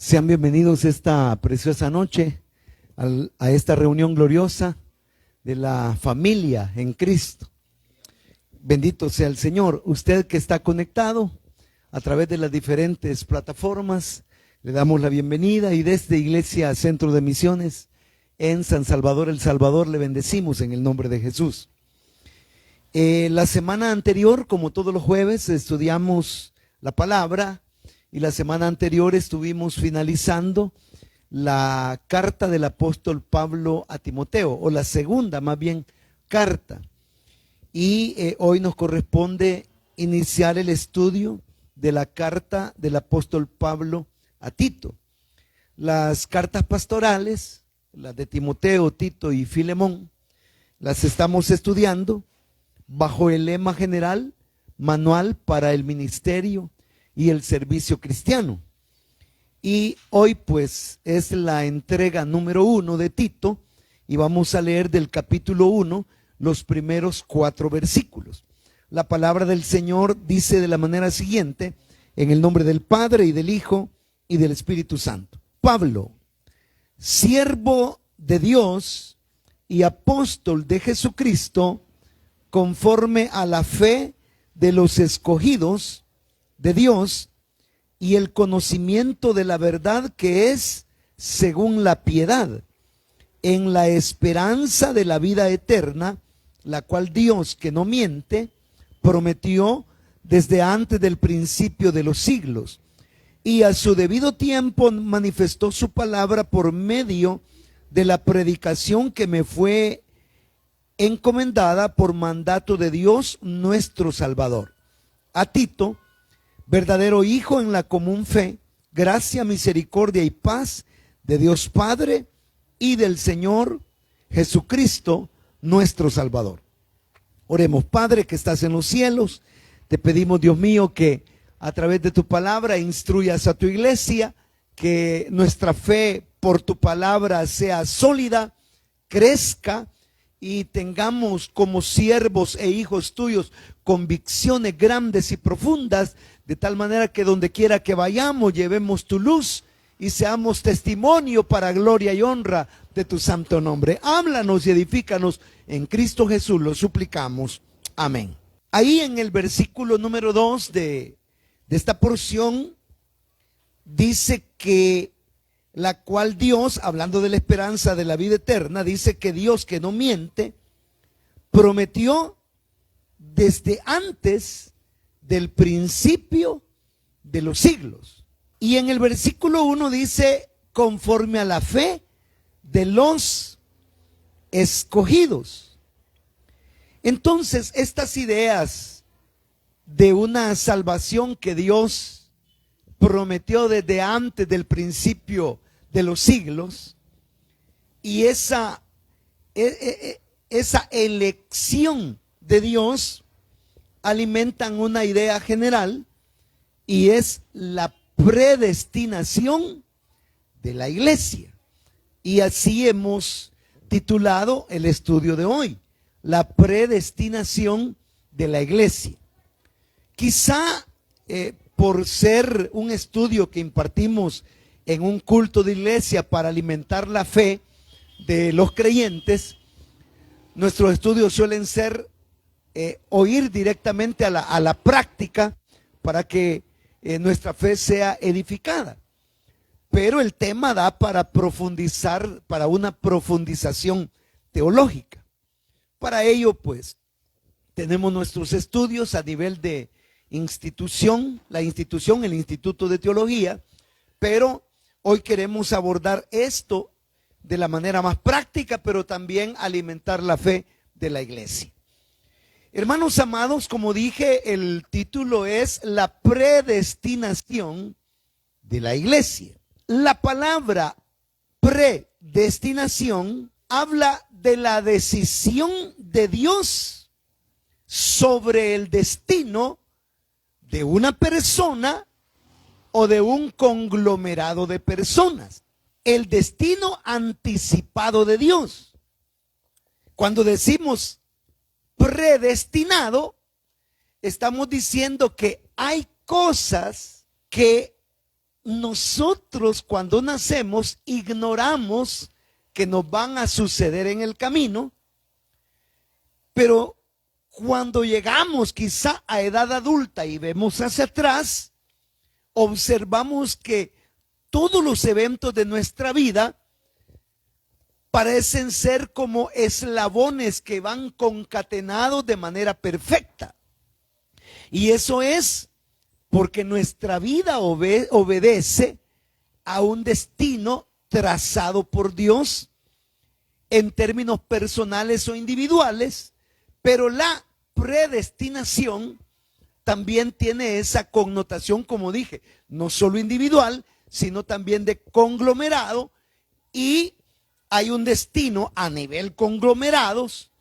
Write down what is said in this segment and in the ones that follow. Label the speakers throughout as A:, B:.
A: Sean bienvenidos esta preciosa noche a esta reunión gloriosa de la familia en Cristo. Bendito sea el Señor. Usted que está conectado a través de las diferentes plataformas, le damos la bienvenida, y desde Iglesia Centro de Misiones en San Salvador, El Salvador, le bendecimos en el nombre de Jesús. La semana anterior, como todos los jueves, estudiamos la palabra, y la semana anterior estuvimos finalizando la carta del apóstol Pablo a Timoteo, o la segunda más bien carta. Y hoy nos corresponde iniciar el estudio de la carta del apóstol Pablo a Tito. Las cartas pastorales, las de Timoteo, Tito y Filemón, las estamos estudiando bajo el lema general: Manual para el Ministerio y el Servicio Cristiano. Y hoy pues es la entrega número 1 de Tito, y vamos a leer del capítulo 1 los primeros 4 versículos. La palabra del Señor dice de la manera siguiente: en el nombre del Padre, y del Hijo, y del Espíritu Santo. Pablo, siervo de Dios y apóstol de Jesucristo, conforme a la fe de los escogidos de Dios y el conocimiento de la verdad que es según la piedad, en la esperanza de la vida eterna, la cual Dios, que no miente, prometió desde antes del principio de los siglos, y a su debido tiempo manifestó su palabra por medio de la predicación que me fue encomendada por mandato de Dios nuestro Salvador. A Tito, verdadero hijo en la común fe, gracia, misericordia y paz de Dios Padre y del Señor Jesucristo nuestro Salvador. Oremos. Padre que estás en los cielos, te pedimos, Dios mío, que a través de tu palabra instruyas a tu iglesia, que nuestra fe por tu palabra sea sólida, crezca, y tengamos como siervos e hijos tuyos convicciones grandes y profundas, de tal manera que donde quiera que vayamos llevemos tu luz y seamos testimonio para gloria y honra de tu santo nombre. Háblanos y edifícanos en Cristo Jesús, lo suplicamos. Amén. Ahí en el versículo número 2 de esta porción dice que la cual Dios, hablando de la esperanza de la vida eterna, dice que Dios, que no miente, prometió desde antes del principio de los siglos. Y en el versículo 1 dice: conforme a la fe de los escogidos. Entonces, estas ideas de una salvación que Dios prometió desde antes del principio de los siglos, y esa elección de Dios alimentan una idea general, y es la predestinación de la iglesia. Y así hemos titulado el estudio de hoy: la predestinación de la iglesia. Quizá por ser un estudio que impartimos en un culto de iglesia para alimentar la fe de los creyentes, nuestros estudios suelen ser oír directamente a la práctica, para que nuestra fe sea edificada. Pero el tema da para profundizar, para una profundización teológica. Para ello, pues, tenemos nuestros estudios a nivel de institución, el Instituto de Teología, pero hoy queremos abordar esto de la manera más práctica, pero también alimentar la fe de la iglesia. Hermanos amados, como dije, el título es la predestinación de la iglesia. La palabra predestinación habla de la decisión de Dios sobre el destino de una persona o de un conglomerado de personas. El destino anticipado de Dios. Cuando decimos predestinado, estamos diciendo que hay cosas que nosotros cuando nacemos ignoramos que nos van a suceder en el camino, pero cuando llegamos quizá a edad adulta y vemos hacia atrás, observamos que todos los eventos de nuestra vida parecen ser como eslabones que van concatenados de manera perfecta. Y eso es porque nuestra vida obedece a un destino trazado por Dios en términos personales o individuales, pero la predestinación también tiene esa connotación, como dije, no solo individual, sino también de conglomerado, y hay un destino a nivel conglomerados,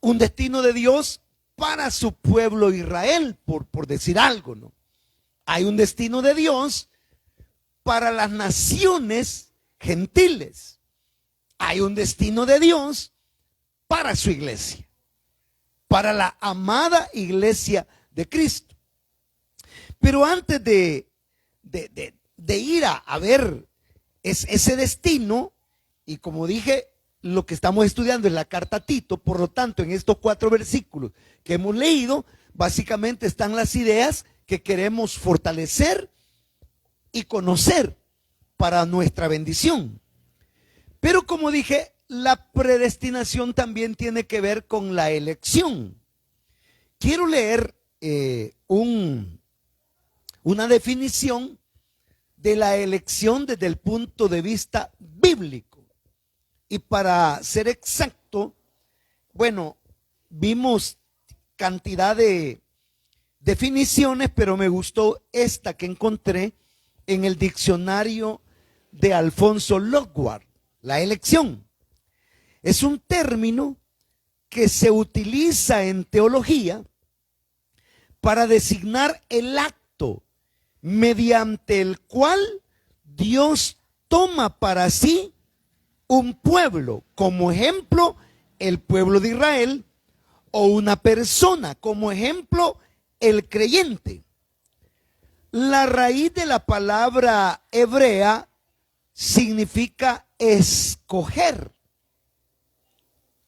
A: un destino de Dios para su pueblo Israel, por decir algo, ¿no? Hay un destino de Dios para las naciones gentiles. Hay un destino de Dios para su iglesia, para la amada iglesia de Cristo. Pero antes de ir a ver ese destino, y como dije, lo que estamos estudiando es la carta a Tito, por lo tanto, en estos 4 versículos que hemos leído, básicamente están las ideas que queremos fortalecer y conocer para nuestra bendición. Pero como dije, la predestinación también tiene que ver con la elección. Quiero leer una definición de la elección desde el punto de vista bíblico. Y para ser exacto, bueno, vimos cantidad de definiciones, pero me gustó esta que encontré en el diccionario de Alfonso Lockhart. La elección es un término que se utiliza en teología para designar el acto mediante el cual Dios toma para sí un pueblo, como ejemplo el pueblo de Israel, o una persona, como ejemplo el creyente. La raíz de la palabra hebrea significa escoger.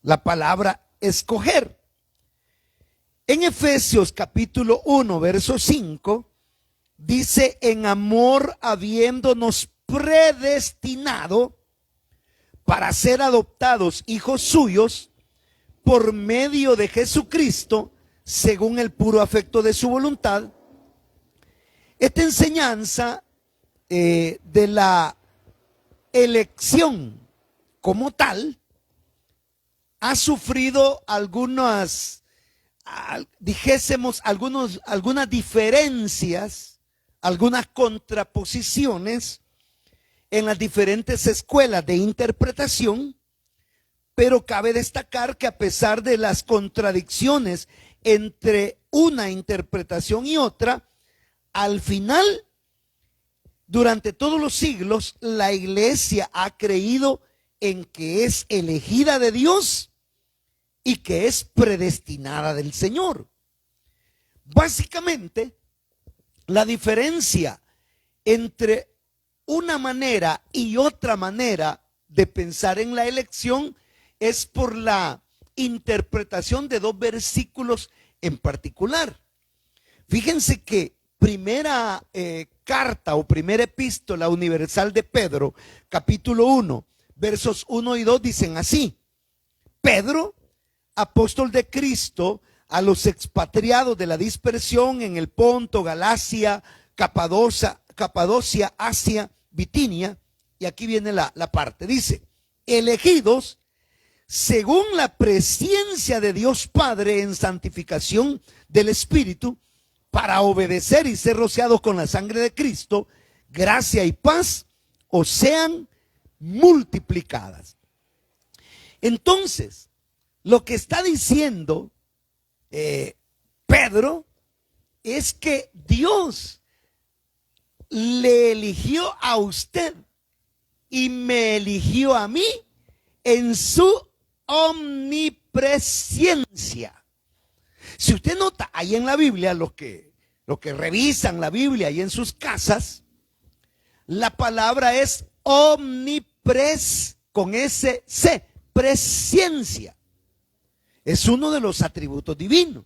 A: La palabra escoger. En Efesios capítulo 1, verso 5, dice: en amor habiéndonos predestinado para ser adoptados hijos suyos por medio de Jesucristo, según el puro afecto de su voluntad. Esta enseñanza de la elección como tal ha sufrido algunas diferencias, algunas contraposiciones en las diferentes escuelas de interpretación, pero cabe destacar que a pesar de las contradicciones entre una interpretación y otra, al final, durante todos los siglos, la iglesia ha creído en que es elegida de Dios y que es predestinada del Señor. Básicamente, la diferencia entre una manera y otra manera de pensar en la elección es por la interpretación de 2 versículos en particular. Fíjense que primera carta o primera epístola universal de Pedro, capítulo 1, versos 1 y 2 dicen así: Pedro, apóstol de Cristo, a los expatriados de la dispersión en el Ponto, Galacia, Capadocia, Asia, Bitinia. Y aquí viene la parte, dice: elegidos según la presciencia de Dios Padre en santificación del Espíritu, para obedecer y ser rociados con la sangre de Cristo, gracia y paz os sean multiplicadas. Entonces, lo que está diciendo Pedro es que Dios le eligió a usted y me eligió a mí en su omnipresencia. Si usted nota ahí en la Biblia, los que revisan la Biblia ahí en sus casas, La palabra es con ese C, presciencia. Es uno de los atributos divinos.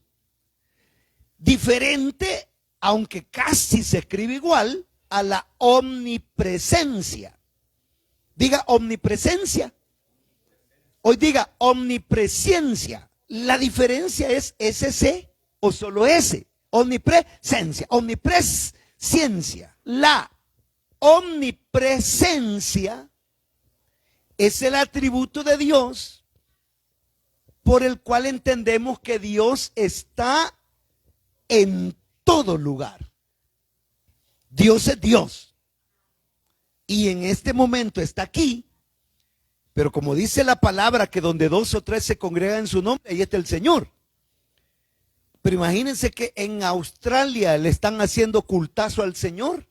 A: Diferente, aunque casi se escribe igual, a la omnipresencia. Diga omnipresencia. Hoy diga omnipresencia. La diferencia es ese o solo ese. Omnipresencia. Omnipresciencia. La omnipresencia es el atributo de Dios por el cual entendemos que Dios está en todo lugar. Dios es Dios. Y en este momento está aquí. Pero como dice la palabra que donde 2 o 3 se congregan en su nombre, ahí está el Señor. Pero imagínense que en Australia le están haciendo cultazo al Señor.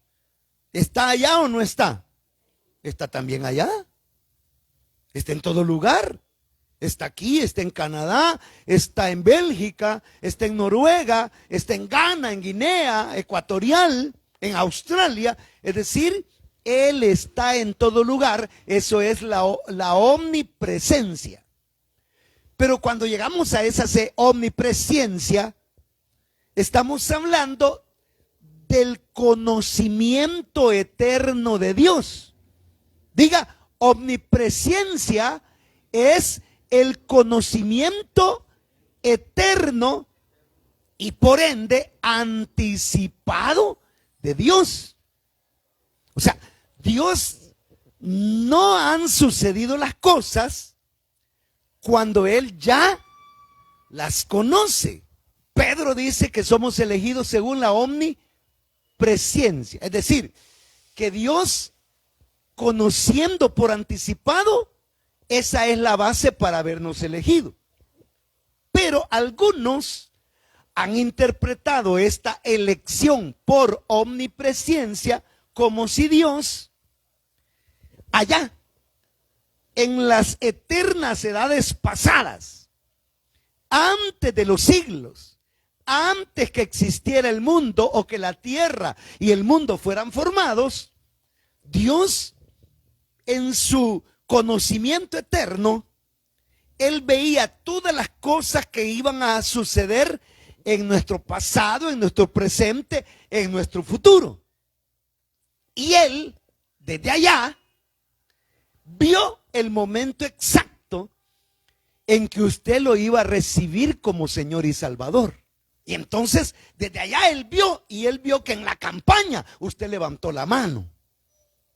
A: ¿Está allá o no está? Está también allá. Está en todo lugar. Está aquí, está en Canadá, está en Bélgica, está en Noruega, está en Ghana, en Guinea Ecuatorial, en Australia. Es decir, Él está en todo lugar. Eso es la omnipresencia. Pero cuando llegamos a esa omnipresencia, estamos hablando del conocimiento eterno de Dios. Diga, omnipresencia es el conocimiento eterno y por ende anticipado de Dios. O sea, Dios no han sucedido las cosas cuando Él ya las conoce. Pedro dice que somos elegidos según la omnipresencia. Es decir, que Dios, conociendo por anticipado, esa es la base para habernos elegido. Pero algunos han interpretado esta elección por omnipresencia como si Dios, allá, en las eternas edades pasadas, antes de los siglos, antes que existiera el mundo o que la tierra y el mundo fueran formados, Dios en su conocimiento eterno, Él veía todas las cosas que iban a suceder en nuestro pasado, en nuestro presente, en nuestro futuro. Y Él, desde allá, vio el momento exacto en que usted lo iba a recibir como Señor y Salvador. Y entonces, desde allá Él vio, y Él vio que en la campaña usted levantó la mano.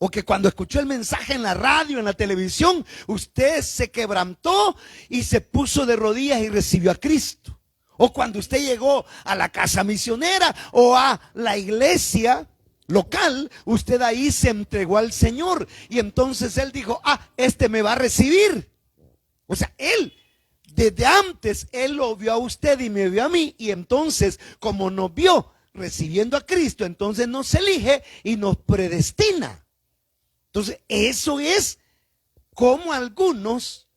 A: O que cuando escuchó el mensaje en la radio, en la televisión, usted se quebrantó y se puso de rodillas y recibió a Cristo. O cuando usted llegó a la casa misionera o a la iglesia local, usted ahí se entregó al Señor. Y entonces Él dijo, este me va a recibir. O sea, Él, desde antes, Él lo vio a usted y me vio a mí. Y entonces, como nos vio recibiendo a Cristo, entonces nos elige y nos predestina. Entonces, eso es como algunos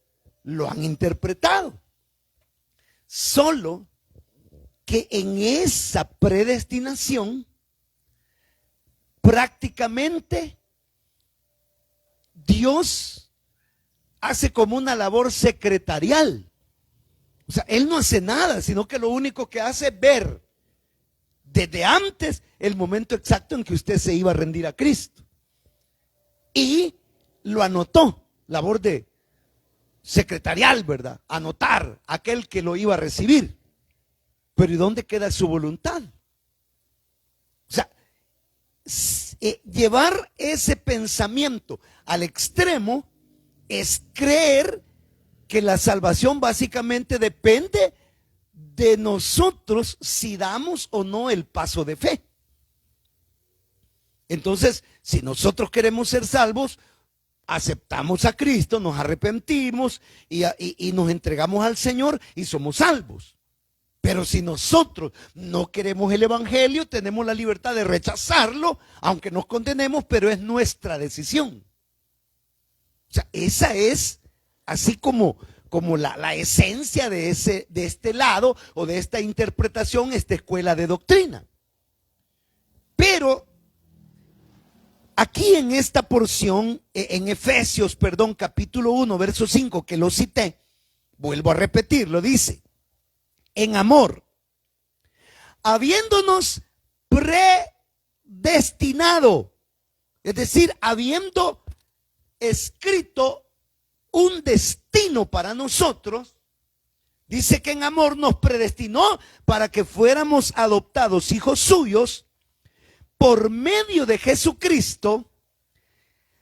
A: lo han interpretado. Solo que en esa predestinación, prácticamente Dios hace como una labor secretarial. O sea, Él no hace nada, sino que lo único que hace es ver desde antes el momento exacto en que usted se iba a rendir a Cristo. Y lo anotó, labor de secretarial, ¿verdad? Anotar aquel que lo iba a recibir. Pero ¿y dónde queda su voluntad? O sea, llevar ese pensamiento al extremo es creer que la salvación básicamente depende de nosotros si damos o no el paso de fe. Entonces, si nosotros queremos ser salvos, aceptamos a Cristo, nos arrepentimos y nos entregamos al Señor y somos salvos. Pero si nosotros no queremos el evangelio, tenemos la libertad de rechazarlo, aunque nos condenemos, pero es nuestra decisión. O sea, esa es así como la esencia de este lado o de esta interpretación, esta escuela de doctrina. Pero Aquí en esta porción, en Efesios, capítulo 1, verso 5, que lo cité, vuelvo a repetirlo, dice, en amor, habiéndonos predestinado, es decir, habiendo escrito un destino para nosotros, dice que en amor nos predestinó para que fuéramos adoptados hijos suyos por medio de Jesucristo,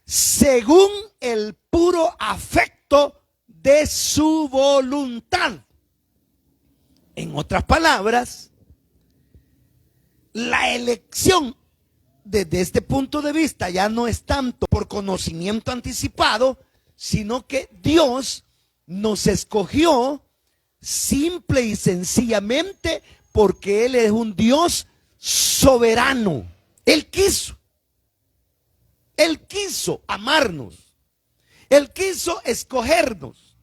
A: según el puro afecto de su voluntad. En otras palabras, la elección desde este punto de vista ya no es tanto por conocimiento anticipado, sino que Dios nos escogió simple y sencillamente porque Él es un Dios soberano. Él quiso amarnos, Él quiso escogernos.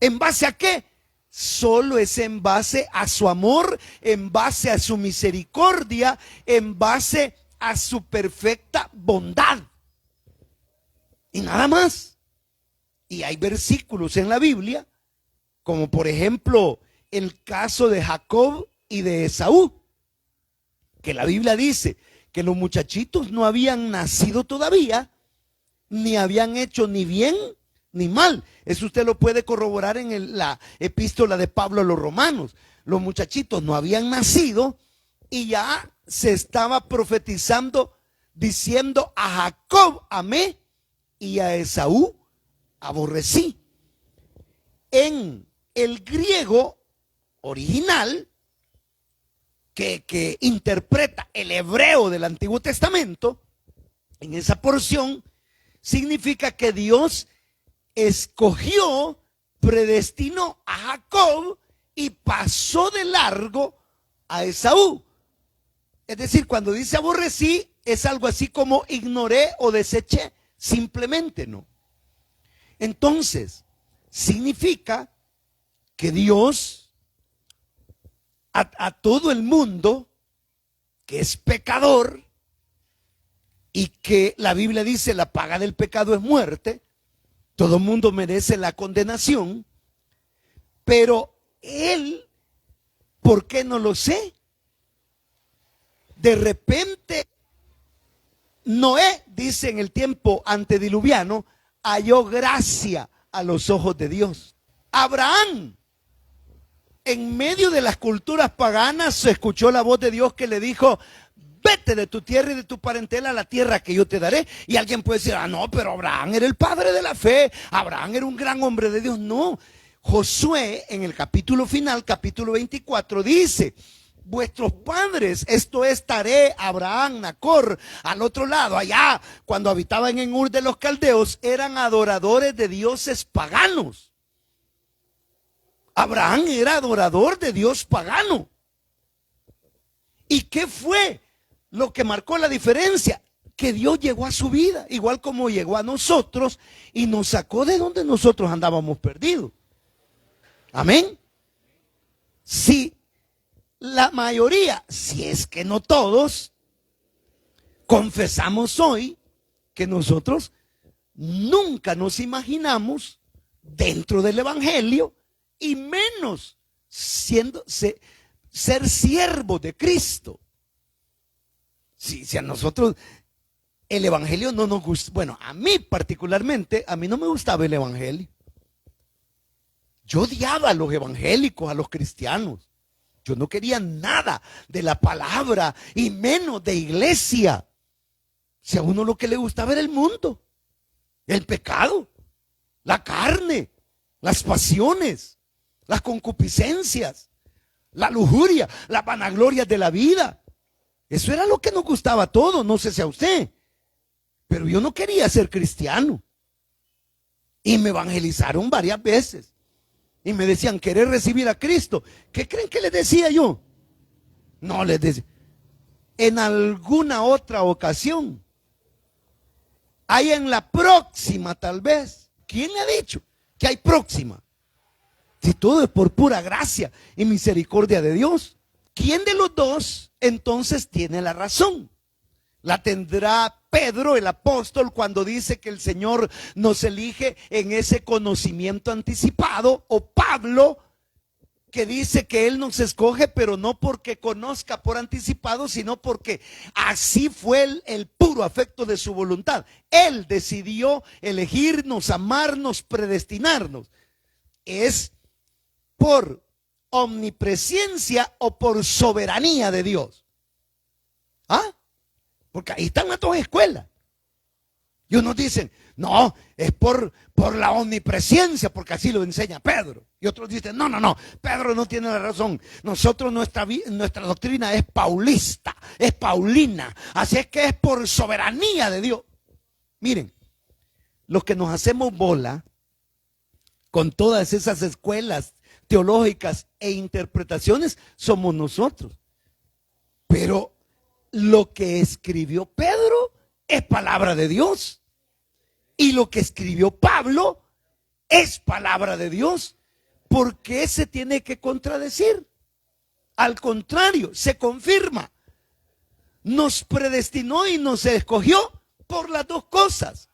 A: ¿En base a qué? Solo es en base a su amor, en base a su misericordia, en base a su perfecta bondad. Y nada más. Y hay versículos en la Biblia, como por ejemplo el caso de Jacob y de Esaú, que la Biblia dice que los muchachitos no habían nacido todavía, ni habían hecho ni bien ni mal. Eso usted lo puede corroborar en la epístola de Pablo a los romanos. Los muchachitos no habían nacido y ya se estaba profetizando diciendo: a Jacob amé y a Esaú aborrecí. En el griego original, que interpreta el hebreo del Antiguo Testamento, en esa porción significa que Dios escogió, predestinó a Jacob y pasó de largo a Esaú. Es decir, cuando dice aborrecí, es algo así como ignoré o deseché, simplemente no. Entonces, significa que Dios a todo el mundo que es pecador y que la Biblia dice la paga del pecado es muerte, todo el mundo merece la condenación, pero Él, ¿por qué no lo sé? De repente Noé, dice en el tiempo antediluviano, halló gracia a los ojos de Dios. Abraham, en medio de las culturas paganas, se escuchó la voz de Dios que le dijo: vete de tu tierra y de tu parentela a la tierra que yo te daré. Y alguien puede decir: ah, no, pero Abraham era el padre de la fe, Abraham era un gran hombre de Dios. No, Josué en el capítulo final, capítulo 24, dice: vuestros padres, esto es Taré, Abraham, Nacor, al otro lado, allá, cuando habitaban en Ur de los Caldeos, eran adoradores de dioses paganos. Abraham era adorador de Dios pagano. ¿Y qué fue lo que marcó la diferencia? Que Dios llegó a su vida, igual como llegó a nosotros, y nos sacó de donde nosotros andábamos perdidos. Amén. Si la mayoría, si es que no todos, confesamos hoy que nosotros nunca nos imaginamos dentro del Evangelio, y menos ser siervos de Cristo. Si a nosotros el Evangelio no nos gusta, bueno, a mí particularmente, a mí no me gustaba el Evangelio. Yo odiaba a los evangélicos, a los cristianos. Yo no quería nada de la palabra y menos de iglesia. Si a uno lo que le gustaba era el mundo, el pecado, la carne, las pasiones, las concupiscencias, la lujuria, las vanaglorias de la vida. Eso era lo que nos gustaba a todos, no sé si a usted. Pero yo no quería ser cristiano. Y me evangelizaron varias veces. Y me decían: ¿querés recibir a Cristo? ¿Qué creen que les decía yo? No, les decía: en alguna otra ocasión. Hay en la próxima tal vez. ¿Quién le ha dicho que hay próxima? Si todo es por pura gracia y misericordia de Dios. ¿Quién de los dos entonces tiene la razón? ¿La tendrá Pedro, el apóstol, cuando dice que el Señor nos elige en ese conocimiento anticipado, o Pablo, que dice que Él nos escoge, pero no porque conozca por anticipado, sino porque así fue el puro afecto de su voluntad. Él decidió elegirnos, amarnos, predestinarnos. Es por omnipresencia o por soberanía de Dios. ¿Ah? Porque ahí están las dos escuelas. Y unos dicen, no, es por la omnipresencia, porque así lo enseña Pedro. Y otros dicen, no, Pedro no tiene la razón. Nosotros, nuestra doctrina es paulista, es paulina. Así es que es por soberanía de Dios. Miren, los que nos hacemos bola con todas esas escuelas teológicas e interpretaciones somos nosotros. Pero lo que escribió Pedro es palabra de Dios. Y lo que escribió Pablo es palabra de Dios. ¿Por qué se tiene que contradecir? Al contrario, se confirma. Nos predestinó y nos escogió por las dos cosas.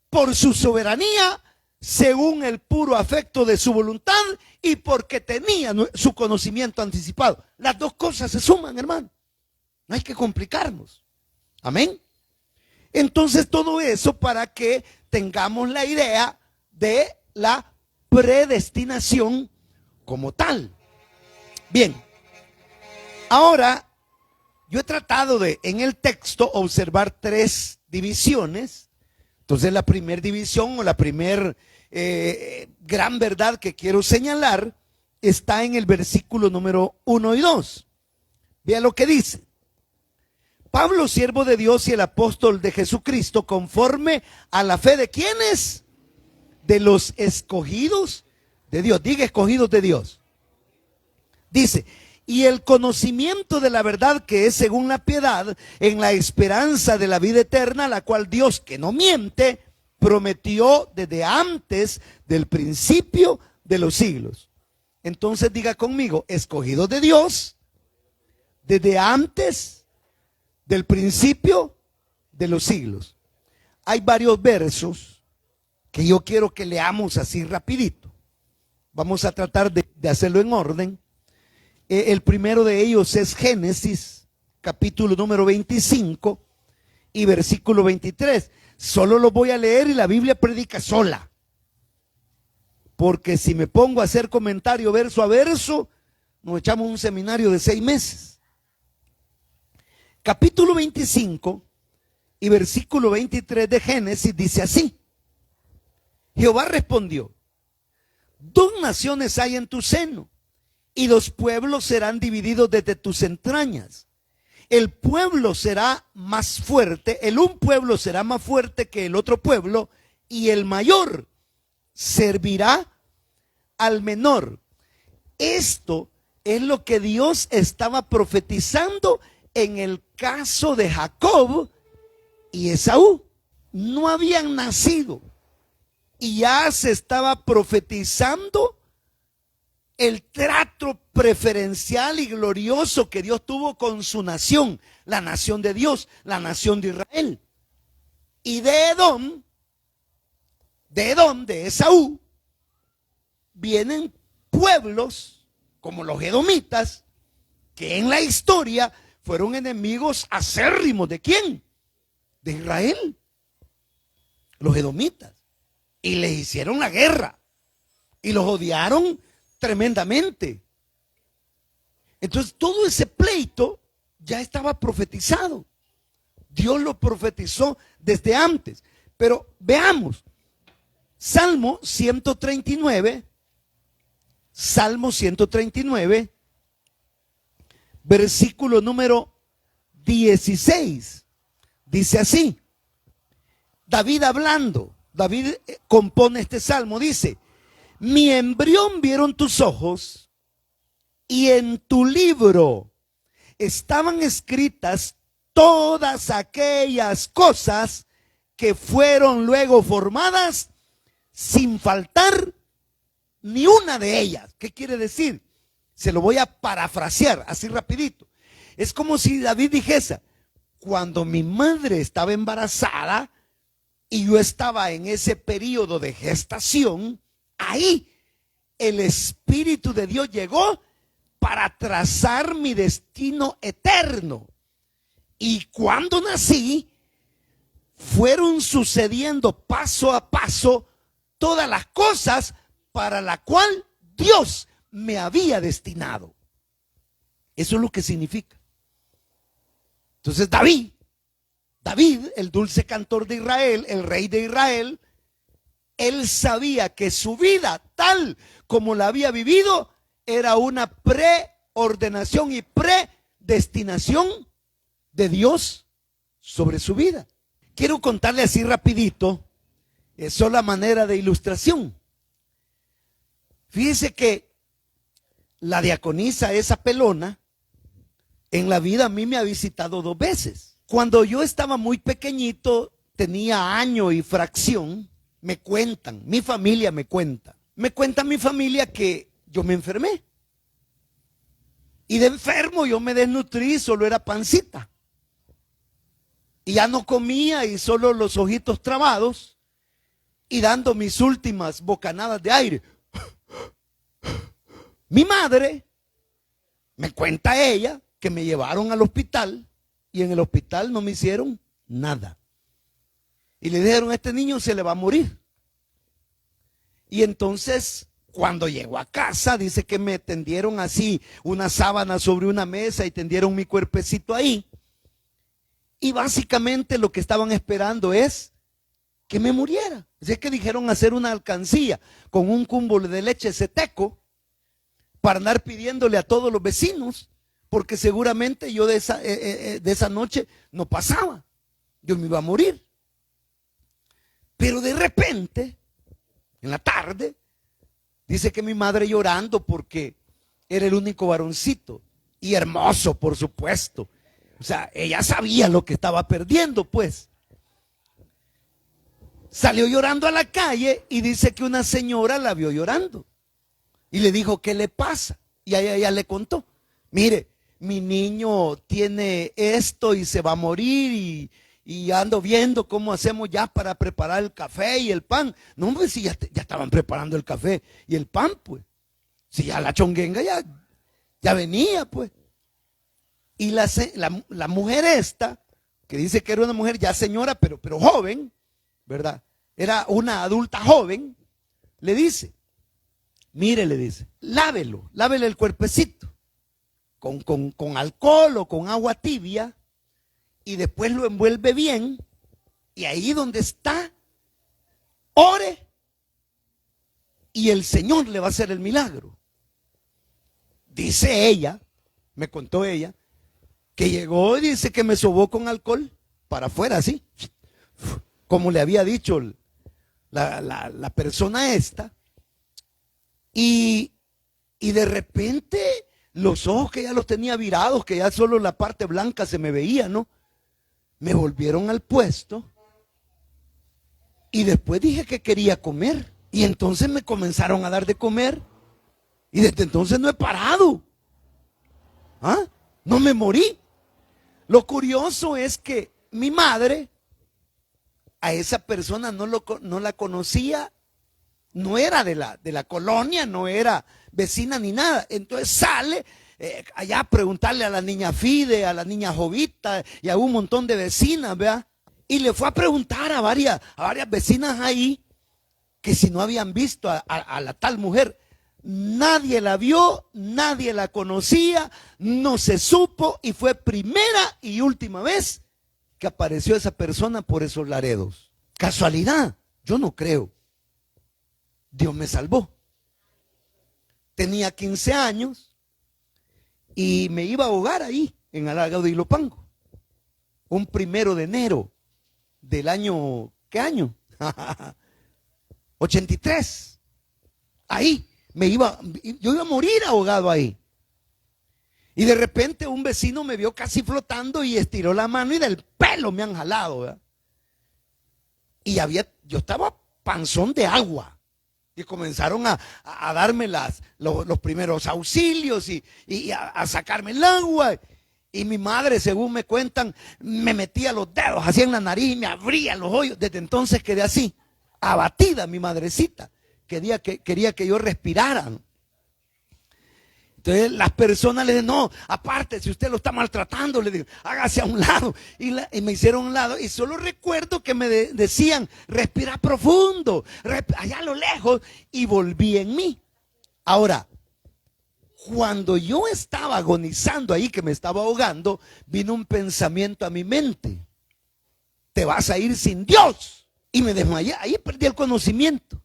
A: Por su soberanía, según el puro afecto de su voluntad, y porque tenía su conocimiento anticipado. Las dos cosas se suman, hermano. No hay que complicarnos. Amén. Entonces todo eso para que tengamos la idea de la predestinación como tal. Bien, ahora yo he tratado de en el texto observar tres divisiones. Entonces la primera división o la primera gran verdad que quiero señalar está en el versículo número 1 y 2. Vea lo que dice. Pablo, siervo de Dios y el apóstol de Jesucristo, conforme a la fe de ¿quiénes? De los escogidos de Dios. Diga escogidos de Dios. Dice, y el conocimiento de la verdad que es según la piedad, en la esperanza de la vida eterna, la cual Dios, que no miente, prometió desde antes del principio de los siglos. Entonces diga conmigo, escogidos de Dios, desde antes del principio de los siglos. Hay varios versos que yo quiero que leamos así rapidito. Vamos a tratar de hacerlo en orden. El primero de ellos es Génesis, capítulo número 25 y versículo 23. Solo lo voy a leer y la Biblia predica sola. Porque si me pongo a hacer comentario verso a verso, nos echamos un seminario de 6 meses. Capítulo 25 y versículo 23 de Génesis dice así. Jehová respondió, 2 naciones hay en tu seno, y 2 pueblos serán divididos desde tus entrañas. El pueblo será más fuerte, un pueblo será más fuerte que el otro pueblo, y el mayor servirá al menor. Esto es lo que Dios estaba profetizando en el caso de Jacob y Esaú. No habían nacido y ya se estaba profetizando el trato preferencial y glorioso que Dios tuvo con su nación, la nación de Dios, la nación de Israel. Y de Edom, de Esaú, vienen pueblos como los edomitas, que en la historia fueron enemigos acérrimos. ¿De quién? De Israel. Los edomitas. Y les hicieron la guerra. Y los odiaron tremendamente. Entonces todo ese pleito ya estaba profetizado. Dios lo profetizó desde antes. Pero veamos. Salmo 139. Salmo 139. Versículo número 16. Dice así. David hablando. David compone este salmo. Dice: mi embrión vieron tus ojos, y en tu libro estaban escritas todas aquellas cosas que fueron luego formadas, sin faltar ni una de ellas. ¿Qué quiere decir? Se lo voy a parafrasear así rapidito. Es como si David dijese: cuando mi madre estaba embarazada y yo estaba en ese periodo de gestación, ahí el Espíritu de Dios llegó para trazar mi destino eterno. Y cuando nací, fueron sucediendo paso a paso todas las cosas para la cual Dios me había destinado. Eso es lo que significa. Entonces David, el dulce cantor de Israel, el rey de Israel, él sabía que su vida, tal como la había vivido, era una preordenación y predestinación de Dios sobre su vida. Quiero contarle así rapidito, es solo a manera de ilustración. Fíjese que la diaconisa, esa pelona, en la vida a mí me ha visitado 2 veces. Cuando yo estaba muy pequeñito, tenía año y fracción, me cuentan, mi familia me cuenta mi familia que yo me enfermé. Y de enfermo yo me desnutrí, solo era pancita. Y ya no comía y solo los ojitos trabados y dando mis últimas bocanadas de aire. Mi madre, me cuenta ella, que me llevaron al hospital y en el hospital no me hicieron nada. Y le dijeron, este niño se le va a morir. Y entonces, cuando llegó a casa, dice que me tendieron así una sábana sobre una mesa y tendieron mi cuerpecito ahí. Y básicamente lo que estaban esperando es que me muriera. Así es que dijeron hacer una alcancía con un cúmulo de leche seteco para andar pidiéndole a todos los vecinos, porque seguramente yo de esa noche no pasaba. Yo me iba a morir. Pero de repente, en la tarde, dice que mi madre llorando porque era el único varoncito y hermoso, por supuesto. O sea, ella sabía lo que estaba perdiendo, pues. Salió llorando a la calle y dice que una señora la vio llorando. Y le dijo, ¿qué le pasa? Y a ella le contó, mire, mi niño tiene esto y se va a morir y ando viendo cómo hacemos ya para preparar el café y el pan. No, hombre, si ya estaban preparando el café y el pan, pues. Si ya la chonguenga ya venía, pues. Y la mujer esta, que dice que era una mujer ya señora, pero joven, ¿verdad? Era una adulta joven, le dice, mire, le dice, lávele el cuerpecito con alcohol o con agua tibia y después lo envuelve bien y ahí donde está, ore y el Señor le va a hacer el milagro. Dice ella, me contó ella, que llegó y dice que me sobó con alcohol para afuera así, como le había dicho la persona esta. Y de repente los ojos que ya los tenía virados, que ya solo la parte blanca se me veía, ¿no? Me volvieron al puesto y después dije que quería comer y entonces me comenzaron a dar de comer y desde entonces no he parado. ¿Ah? No me morí. Lo curioso es que mi madre a esa persona no la conocía. No era de la colonia, no era vecina ni nada. Entonces sale allá a preguntarle a la niña Fide, a la niña Jovita y a un montón de vecinas, ¿verdad? Y le fue a preguntar a varias vecinas ahí que si no habían visto a la tal mujer. Nadie la vio, nadie la conocía, no se supo y fue primera y última vez que apareció esa persona por esos Laredos. ¿Casualidad? Yo no creo. Dios me salvó. Tenía 15 años y me iba a ahogar ahí en Alargado de Ilopango. Un 1 de enero del año, ¿qué año? 83. Ahí yo iba a morir ahogado ahí. Y de repente un vecino me vio casi flotando y estiró la mano y del pelo me han jalado, ¿verdad? Y yo estaba panzón de agua. Y comenzaron a darme los primeros auxilios y a sacarme el agua. Y mi madre, según me cuentan, me metía los dedos así en la nariz y me abría los hoyos. Desde entonces quedé así, abatida mi madrecita. Quería que yo respirara. Entonces las personas le dicen, no, aparte, si usted lo está maltratando, le digo, hágase a un lado. Y me hicieron a un lado. Y solo recuerdo que me decían, respira profundo, allá a lo lejos. Y volví en mí. Ahora, cuando yo estaba agonizando ahí, que me estaba ahogando, vino un pensamiento a mi mente. Te vas a ir sin Dios. Y me desmayé, ahí perdí el conocimiento.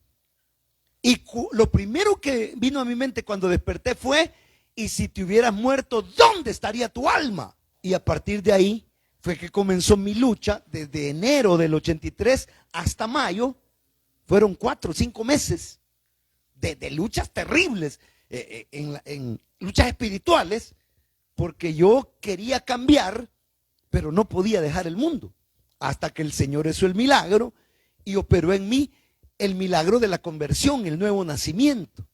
A: Y lo primero que vino a mi mente cuando desperté fue, y si te hubieras muerto, ¿dónde estaría tu alma? Y a partir de ahí fue que comenzó mi lucha, desde enero del 83 hasta mayo. Fueron 4 o 5 meses de luchas terribles, en luchas espirituales, porque yo quería cambiar, pero no podía dejar el mundo, hasta que el Señor hizo el milagro y operó en mí el milagro de la conversión, el nuevo nacimiento.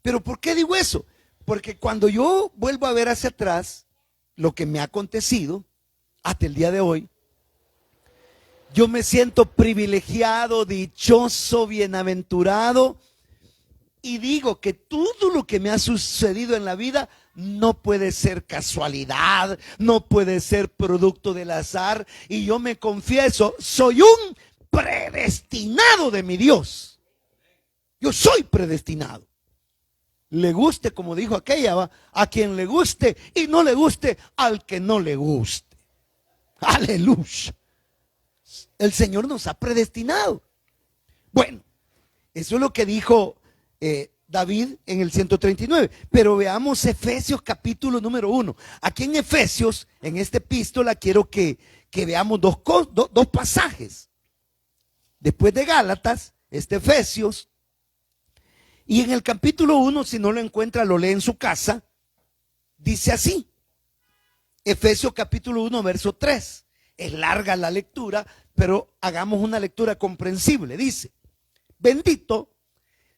A: Pero ¿por qué digo eso? Porque cuando yo vuelvo a ver hacia atrás lo que me ha acontecido hasta el día de hoy, yo me siento privilegiado, dichoso, bienaventurado, y digo que todo lo que me ha sucedido en la vida no puede ser casualidad, no puede ser producto del azar. Y yo me confieso, soy un predestinado de mi Dios. Yo soy predestinado. Le guste, como dijo aquella, a quien le guste, y no le guste al que no le guste. Aleluya. El Señor nos ha predestinado. Bueno, eso es lo que dijo David en el 139. Pero veamos Efesios capítulo número 1. Aquí en Efesios, en esta epístola, quiero que veamos dos pasajes. Después de Gálatas, Efesios. Y en el capítulo 1, si no lo encuentra, lo lee en su casa. Dice así. Efesios capítulo 1, verso 3. Es larga la lectura, pero hagamos una lectura comprensible. Dice: bendito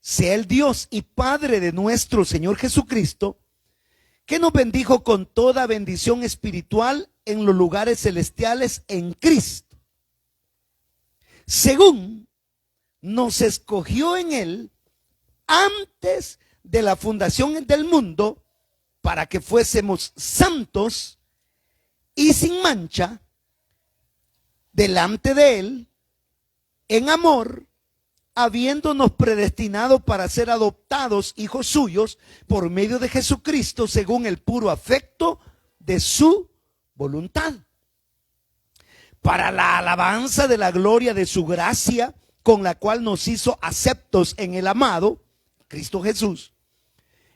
A: sea el Dios y Padre de nuestro Señor Jesucristo, que nos bendijo con toda bendición espiritual en los lugares celestiales en Cristo, según nos escogió en Él antes de la fundación del mundo, para que fuésemos santos y sin mancha delante de Él en amor, habiéndonos predestinado para ser adoptados hijos suyos por medio de Jesucristo, según el puro afecto de su voluntad, para la alabanza de la gloria de su gracia, con la cual nos hizo aceptos en el amado Cristo Jesús,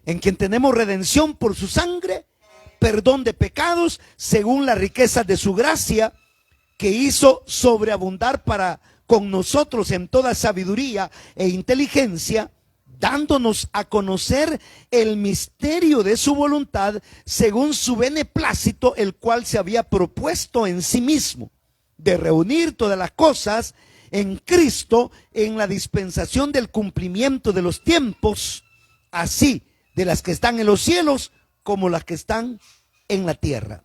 A: en quien tenemos redención por su sangre, perdón de pecados, según la riqueza de su gracia, que hizo sobreabundar para con nosotros en toda sabiduría e inteligencia, dándonos a conocer el misterio de su voluntad, según su beneplácito, el cual se había propuesto en sí mismo, de reunir todas las cosas en Cristo, en la dispensación del cumplimiento de los tiempos, así de las que están en los cielos como las que están en la tierra.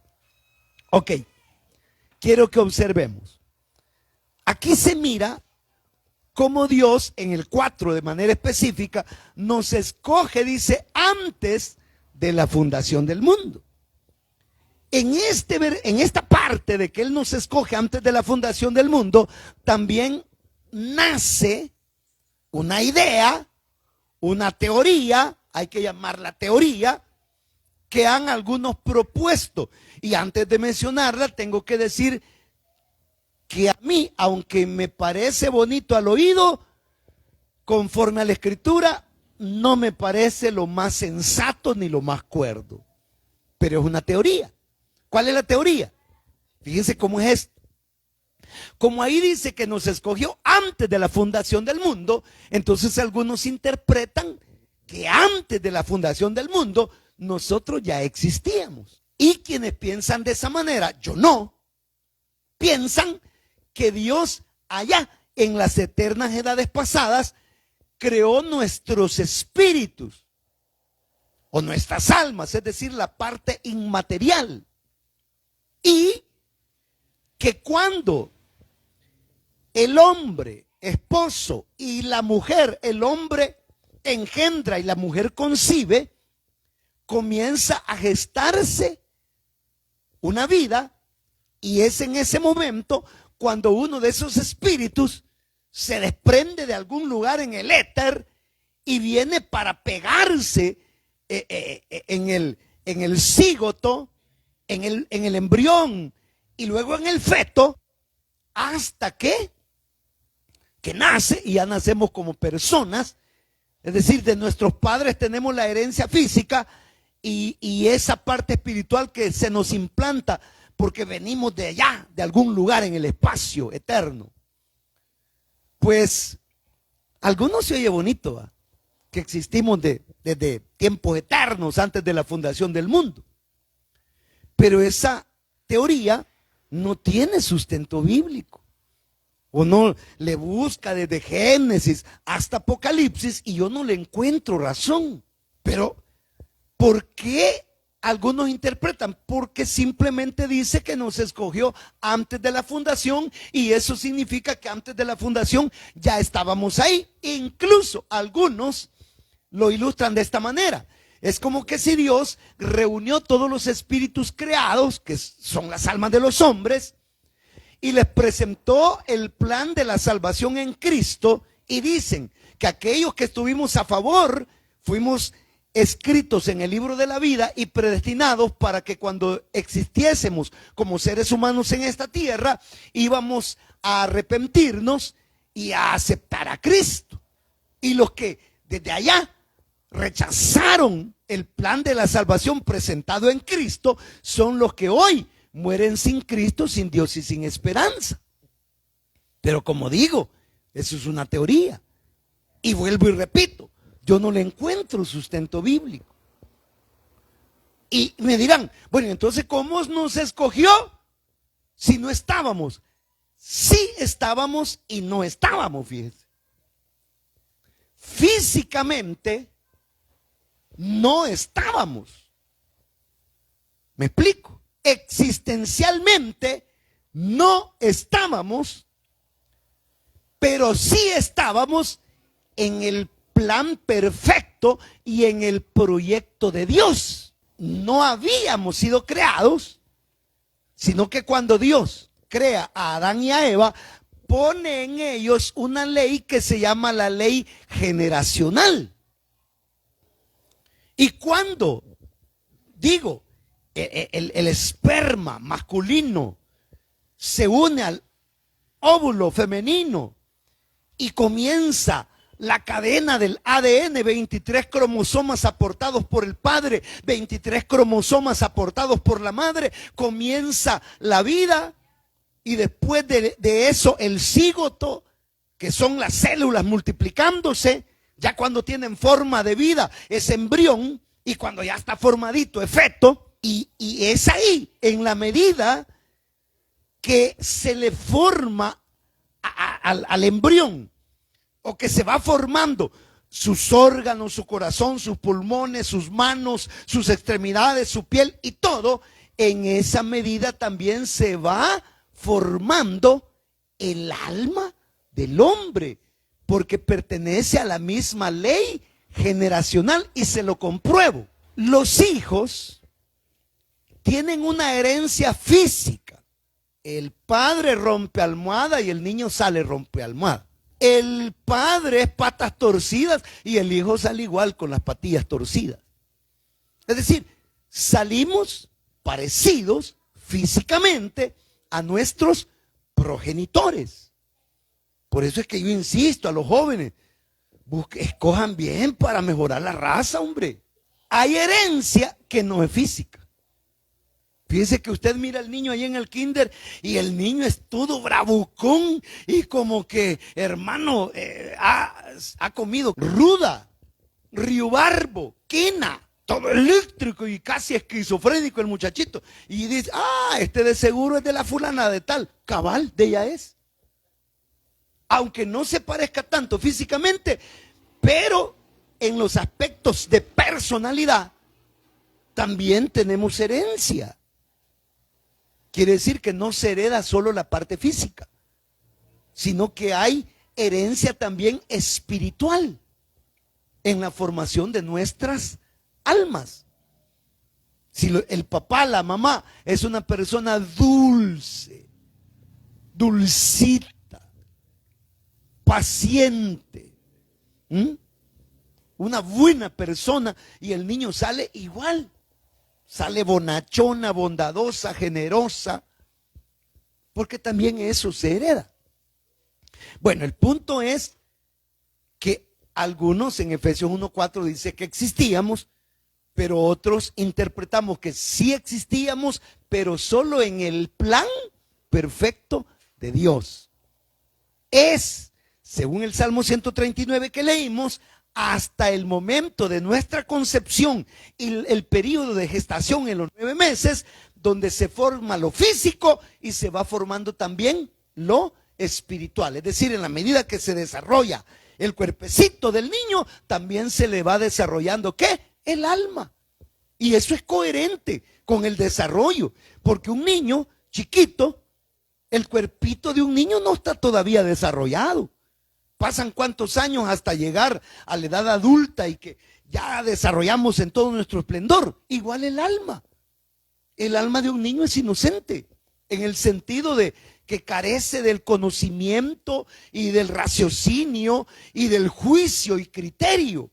A: Ok, quiero que observemos. Aquí se mira cómo Dios, en el 4 de manera específica, nos escoge, dice, antes de la fundación del mundo. En esta parte de que Él nos escoge antes de la fundación del mundo, también nace una idea, una teoría, hay que llamarla teoría, que han algunos propuesto. Y antes de mencionarla, tengo que decir que a mí, aunque me parece bonito al oído, conforme a la Escritura, no me parece lo más sensato ni lo más cuerdo. Pero es una teoría. ¿Cuál es la teoría? Fíjense cómo es esto. Como ahí dice que nos escogió antes de la fundación del mundo, entonces algunos interpretan que antes de la fundación del mundo nosotros ya existíamos. Y quienes piensan de esa manera, yo no, piensan que Dios allá en las eternas edades pasadas creó nuestros espíritus o nuestras almas, es decir, la parte inmaterial. Y que cuando el hombre, esposo, y la mujer, el hombre engendra y la mujer concibe, comienza a gestarse una vida, y es en ese momento cuando uno de esos espíritus se desprende de algún lugar en el éter y viene para pegarse en el cígoto, en el embrión y luego en el feto, hasta que nace, y ya nacemos como personas. Es decir, de nuestros padres tenemos la herencia física y esa parte espiritual que se nos implanta porque venimos de allá, de algún lugar en el espacio eterno. Pues algunos se oye bonito, ¿va?, que existimos desde tiempos eternos, antes de la fundación del mundo. Pero esa teoría no tiene sustento bíblico. Uno le busca desde Génesis hasta Apocalipsis y yo no le encuentro razón. Pero ¿por qué algunos interpretan? Porque simplemente dice que nos escogió antes de la fundación, y eso significa que antes de la fundación ya estábamos ahí. Incluso algunos lo ilustran de esta manera. Es como que si Dios reunió todos los espíritus creados, que son las almas de los hombres, y les presentó el plan de la salvación en Cristo, y dicen que aquellos que estuvimos a favor fuimos escritos en el libro de la vida y predestinados para que cuando existiésemos como seres humanos en esta tierra, íbamos a arrepentirnos y a aceptar a Cristo. Y los que desde allá rechazaron el plan de la salvación presentado en Cristo son los que hoy mueren sin Cristo, sin Dios y sin esperanza. Pero como digo, eso es una teoría. Y vuelvo y repito, yo no le encuentro sustento bíblico. Y me dirán, bueno, entonces ¿cómo nos escogió si no estábamos? Sí estábamos y no estábamos, fíjense. Físicamente no estábamos. ¿Me explico? Existencialmente no estábamos, pero sí estábamos en el plan perfecto y en el proyecto de Dios. No habíamos sido creados, sino que cuando Dios crea a Adán y a Eva, pone en ellos una ley que se llama la ley generacional. Y cuando, digo, el esperma masculino se une al óvulo femenino y comienza la cadena del ADN, 23 cromosomas aportados por el padre, 23 cromosomas aportados por la madre, comienza la vida. Y después de eso, el cigoto, que son las células multiplicándose, ya cuando tienen forma de vida, es embrión, y cuando ya está formadito, es feto. Y es ahí, en la medida que se le forma al embrión, o que se va formando sus órganos, su corazón, sus pulmones, sus manos, sus extremidades, su piel y todo, en esa medida también se va formando el alma del hombre, porque pertenece a la misma ley generacional, y se lo compruebo. Los hijos tienen una herencia física. El padre rompe almohada y el niño sale rompe almohada. El padre es patas torcidas y el hijo sale igual con las patillas torcidas. Es decir, salimos parecidos físicamente a nuestros progenitores. Por eso es que yo insisto a los jóvenes, escojan bien para mejorar la raza, hombre. Hay herencia que no es física. Fíjese que usted mira al niño ahí en el kinder y el niño es todo bravucón y como que, hermano, ha comido ruda, riobarbo, quena, todo eléctrico y casi esquizofrénico el muchachito. Y dice, este de seguro es de la fulana de tal. Cabal, de ella es. Aunque no se parezca tanto físicamente, pero en los aspectos de personalidad también tenemos herencia. Quiere decir que no se hereda solo la parte física, sino que hay herencia también espiritual en la formación de nuestras almas. Si el papá, la mamá es una persona dulce, dulcita, paciente, una buena persona, y el niño sale igual, sale bonachona, bondadosa, generosa, porque también eso se hereda. Bueno, el punto es que algunos en Efesios 1:4 dice que existíamos, pero otros interpretamos que sí existíamos, pero solo en el plan perfecto de Dios. Es, según el Salmo 139 que leímos, hasta el momento de nuestra concepción y el periodo de gestación en los 9 meses, donde se forma lo físico y se va formando también lo espiritual. Es decir, en la medida que se desarrolla el cuerpecito del niño, también se le va desarrollando, ¿qué? El alma. Y eso es coherente con el desarrollo, porque un niño chiquito, el cuerpito de un niño no está todavía desarrollado. Pasan cuántos años hasta llegar a la edad adulta y que ya desarrollamos en todo nuestro esplendor. Igual el alma. El alma de un niño es inocente, en el sentido de que carece del conocimiento y del raciocinio y del juicio y criterio.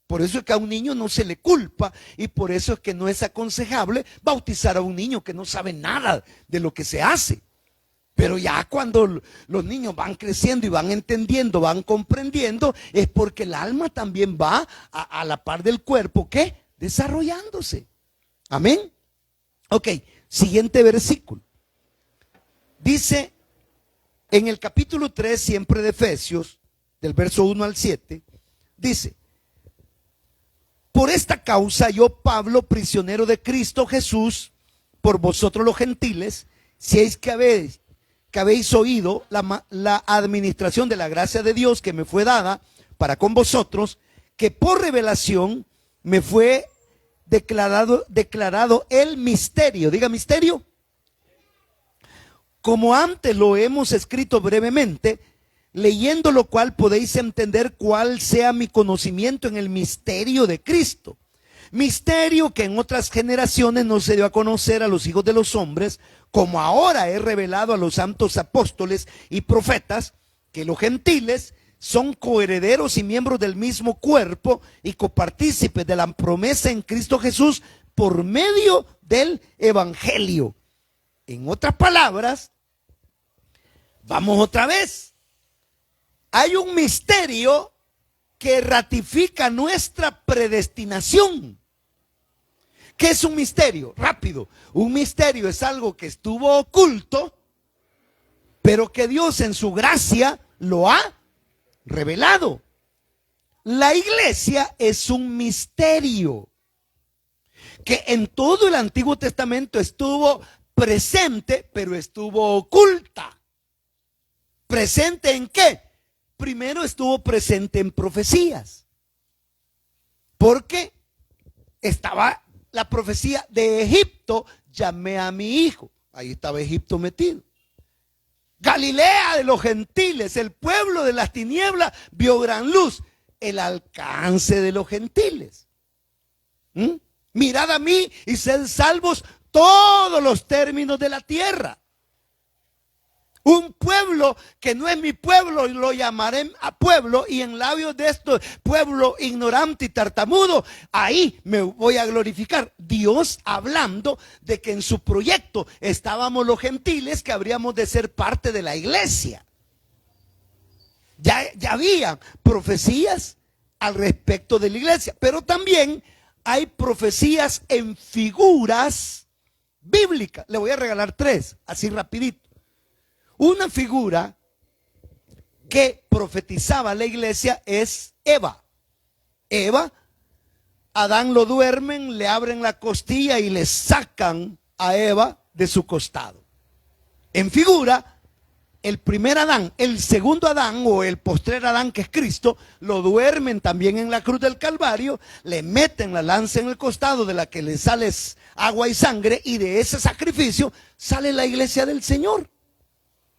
A: Por eso es que a un niño no se le culpa, y por eso es que no es aconsejable bautizar a un niño que no sabe nada de lo que se hace. Pero ya cuando los niños van creciendo y van entendiendo, van comprendiendo, es porque el alma también va a la par del cuerpo, ¿qué? Desarrollándose. Amén. Ok, siguiente versículo. Dice en el capítulo 3, siempre de Efesios, del verso 1 al 7, dice: por esta causa yo, Pablo, prisionero de Cristo Jesús, por vosotros los gentiles, si es que habéis oído la administración de la gracia de Dios que me fue dada para con vosotros, que por revelación me fue declarado el misterio. Diga misterio. Como antes lo hemos escrito brevemente, leyendo lo cual podéis entender cuál sea mi conocimiento en el misterio de Cristo. Misterio que en otras generaciones no se dio a conocer a los hijos de los hombres, como ahora he revelado a los santos apóstoles y profetas, que los gentiles son coherederos y miembros del mismo cuerpo y copartícipes de la promesa en Cristo Jesús por medio del evangelio. En otras palabras, vamos otra vez. Hay un misterio que ratifica nuestra predestinación. ¿Qué es un misterio? Rápido. Un misterio es algo que estuvo oculto, pero que Dios en su gracia lo ha revelado. La iglesia es un misterio que en todo el Antiguo Testamento estuvo presente, pero estuvo oculta. ¿Presente en qué? Primero estuvo presente en profecías, porque estaba la profecía de Egipto: llamé a mi hijo. Ahí estaba Egipto metido. Galilea de los gentiles, el pueblo de las tinieblas vio gran luz. El alcance de los gentiles. Mirad a mí y sed salvos todos los términos de la tierra. Un pueblo que no es mi pueblo, lo llamaré a pueblo, y en labios de este pueblo ignorante y tartamudo, ahí me voy a glorificar. Dios hablando de que en su proyecto estábamos los gentiles, que habríamos de ser parte de la iglesia. Ya había profecías al respecto de la iglesia, pero también hay profecías en figuras bíblicas. Le voy a regalar 3, así rapidito. Una figura que profetizaba la iglesia es Eva. Eva, Adán lo duermen, le abren la costilla y le sacan a Eva de su costado. En figura, el primer Adán, el segundo Adán o el postrer Adán, que es Cristo, lo duermen también en la cruz del Calvario, le meten la lanza en el costado de la que le sale agua y sangre, y de ese sacrificio sale la iglesia del Señor.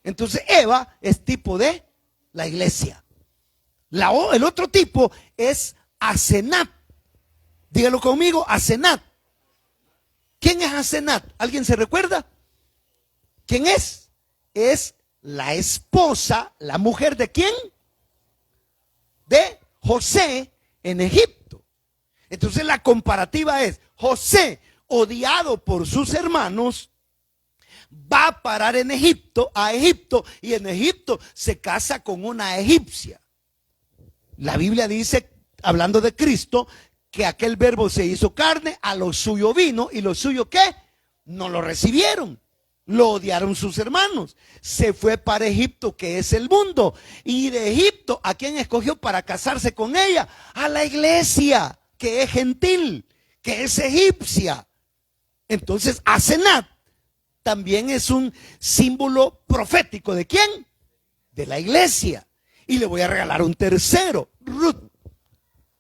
A: Entonces Eva es tipo de la iglesia. El otro tipo es Asenat. Dígalo conmigo, Asenat. ¿Quién es Asenat? ¿Alguien se recuerda? ¿Quién es? Es la esposa, la mujer de ¿quién? De José en Egipto. Entonces la comparativa es: José, odiado por sus hermanos, va a parar en Egipto, y en Egipto se casa con una egipcia. La Biblia dice, hablando de Cristo, que aquel verbo se hizo carne, a lo suyo vino, y lo suyo ¿qué? No lo recibieron. Lo odiaron sus hermanos. Se fue para Egipto, que es el mundo. Y de Egipto, ¿a quién escogió para casarse con ella? A la iglesia, que es gentil, que es egipcia. Entonces, Asenat también es un símbolo profético. ¿De quién? De la iglesia. Y le voy a regalar un tercero: Ruth,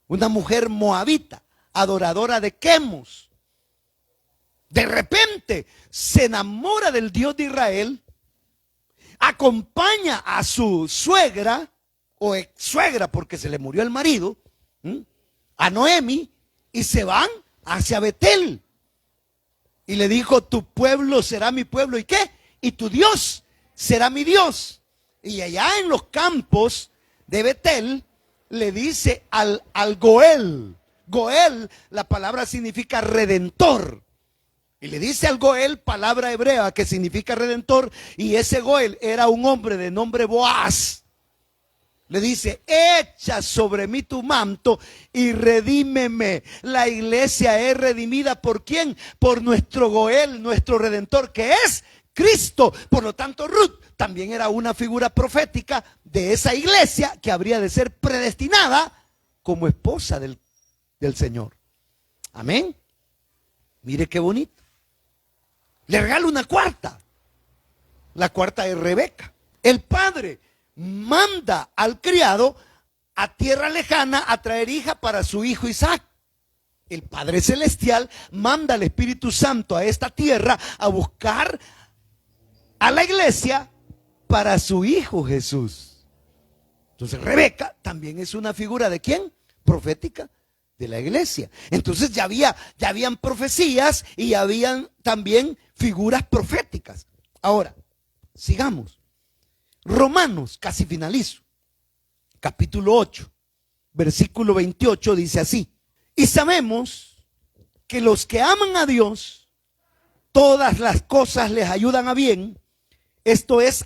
A: una mujer moabita, adoradora de Quemos. De repente se enamora del Dios de Israel, acompaña a su suegra o ex suegra, porque se le murió el marido, a Noemi, y se van hacia Betel. Y le dijo: tu pueblo será mi pueblo, ¿y qué? Y tu Dios será mi Dios. Y allá en los campos de Betel le dice al Goel. Goel, la palabra significa redentor. Y le dice al Goel, palabra hebrea que significa redentor, y ese Goel era un hombre de nombre Boaz. Le dice: echa sobre mí tu manto y redímeme. La iglesia es redimida ¿por quién? Por nuestro Goel, nuestro redentor, que es Cristo. Por lo tanto, Ruth también era una figura profética de esa iglesia que habría de ser predestinada como esposa del Señor. Amén. Mire qué bonito. Le regalo una cuarta. La cuarta es Rebeca. El padre manda al criado a tierra lejana a traer hija para su hijo Isaac. El Padre Celestial manda al Espíritu Santo a esta tierra a buscar a la iglesia para su hijo Jesús. Entonces Rebeca también es una figura ¿de quién? Profética de la iglesia. Entonces ya habían profecías y ya habían también figuras proféticas. Ahora, sigamos. Romanos, casi finalizo. Capítulo 8, versículo 28 dice así: y sabemos que los que aman a Dios, todas las cosas les ayudan a bien, esto es,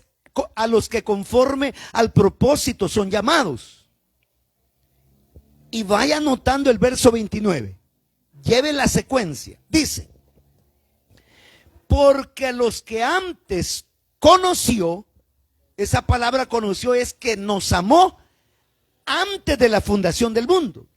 A: a los que conforme al propósito son llamados. Y vaya anotando el verso 29. Lleve la secuencia. Dice: porque los que antes conoció, esa palabra conoció es que nos amó antes de la fundación del mundo.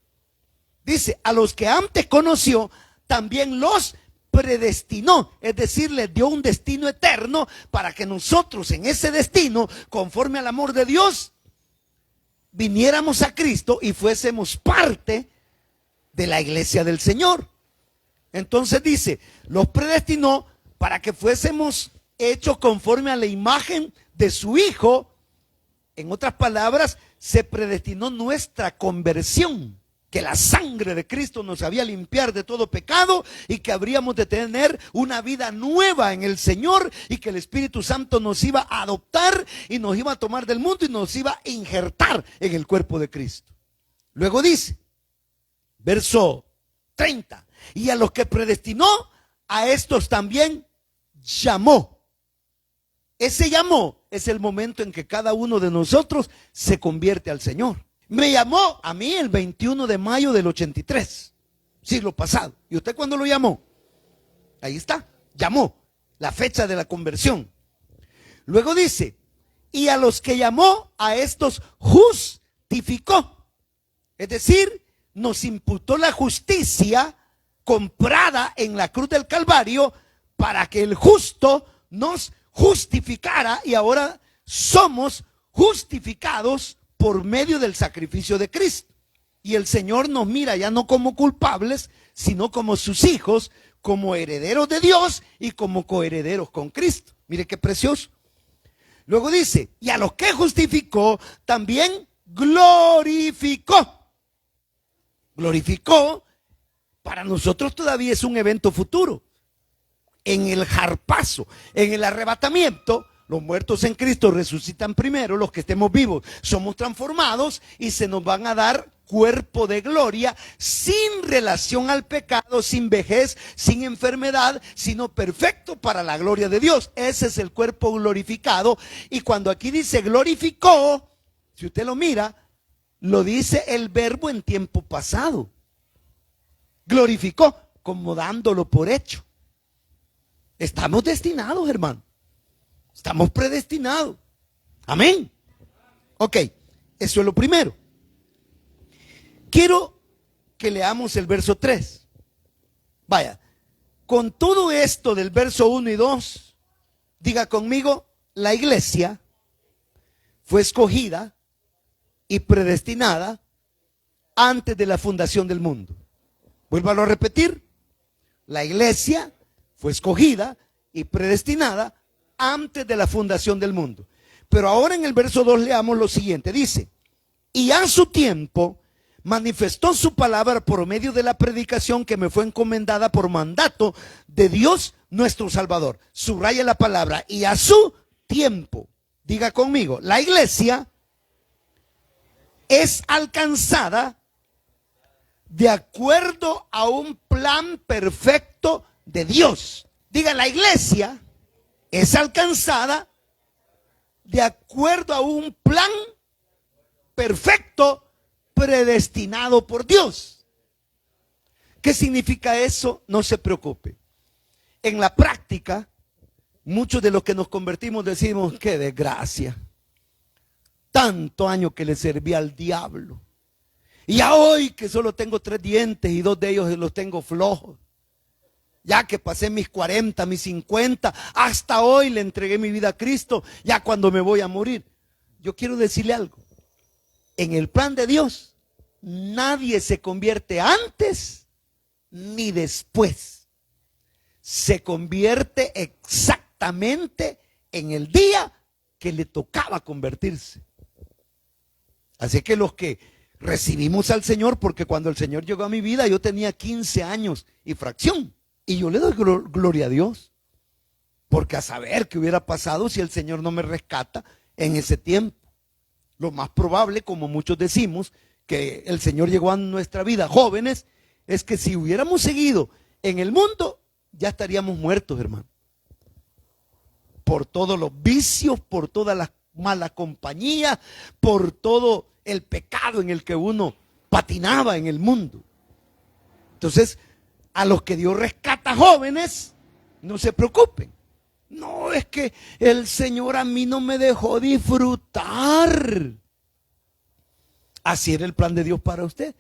A: Dice: a los que antes conoció, también los predestinó, es decir, les dio un destino eterno para que nosotros en ese destino, conforme al amor de Dios, viniéramos a Cristo y fuésemos parte de la iglesia del Señor. Entonces dice: los predestinó para que fuésemos hechos conforme a la imagen de su Hijo. En otras palabras, se predestinó nuestra conversión, que la sangre de Cristo nos había limpiar de todo pecado y que habríamos de tener una vida nueva en el Señor, y que el Espíritu Santo nos iba a adoptar y nos iba a tomar del mundo y nos iba a injertar en el cuerpo de Cristo. Luego dice, verso 30, y a los que predestinó, a estos también llamó. Ese llamó es el momento en que cada uno de nosotros se convierte al Señor. Me llamó a mí el 21 de mayo del 83, siglo pasado. ¿Y usted cuándo lo llamó? Ahí está, llamó, la fecha de la conversión. Luego dice, y a los que llamó, a estos justificó. Es decir, nos imputó la justicia comprada en la cruz del Calvario para que el justo nos justificara y ahora somos justificados por medio del sacrificio de Cristo. Y el Señor nos mira ya no como culpables, sino como sus hijos, como herederos de Dios y como coherederos con Cristo. Mire qué precioso. Luego dice, y a los que justificó, también glorificó. Glorificó, para nosotros todavía es un evento futuro. En el jarpazo, en el arrebatamiento, los muertos en Cristo resucitan primero, los que estemos vivos somos transformados y se nos van a dar cuerpo de gloria sin relación al pecado, sin vejez, sin enfermedad, sino perfecto para la gloria de Dios. Ese es el cuerpo glorificado. Y cuando aquí dice glorificó, si usted lo mira, lo dice el verbo en tiempo pasado. Glorificó, como dándolo por hecho. Estamos destinados, hermano. Estamos predestinados. Amén. Ok, eso es lo primero. Quiero que leamos el verso 3. Vaya, con todo esto del verso 1 y 2, diga conmigo, la iglesia fue escogida y predestinada antes de la fundación del mundo. Vuélvalo a repetir. La iglesia fue escogida y predestinada antes de la fundación del mundo. Pero ahora en el verso 2 leamos lo siguiente. Dice, y a su tiempo manifestó su palabra por medio de la predicación que me fue encomendada por mandato de Dios nuestro Salvador. Subraya la palabra, y a su tiempo. Diga conmigo, la iglesia es alcanzada de acuerdo a un plan perfecto de Dios. Diga, la iglesia es alcanzada de acuerdo a un plan perfecto predestinado por Dios. ¿Qué significa eso? No se preocupe. En la práctica, muchos de los que nos convertimos decimos, qué desgracia. Tanto año que le serví al diablo. Y ya hoy que solo tengo 3 dientes y 2 de ellos los tengo flojos. Ya que pasé mis 40, mis 50, hasta hoy le entregué mi vida a Cristo, ya cuando me voy a morir. Yo quiero decirle algo. En el plan de Dios, nadie se convierte antes ni después. Se convierte exactamente en el día que le tocaba convertirse. Así que los que recibimos al Señor, porque cuando el Señor llegó a mi vida yo tenía 15 años y fracción. Y yo le doy gloria a Dios, porque a saber qué hubiera pasado si el Señor no me rescata en ese tiempo. Lo más probable, como muchos decimos, que el Señor llegó a nuestra vida jóvenes, es que si hubiéramos seguido en el mundo, ya estaríamos muertos, hermano. Por todos los vicios, por todas las malas compañías, por todo el pecado en el que uno patinaba en el mundo. Entonces, a los que Dios rescata jóvenes, no se preocupen. No, es que el Señor a mí no me dejó disfrutar. Así era el plan de Dios para usted.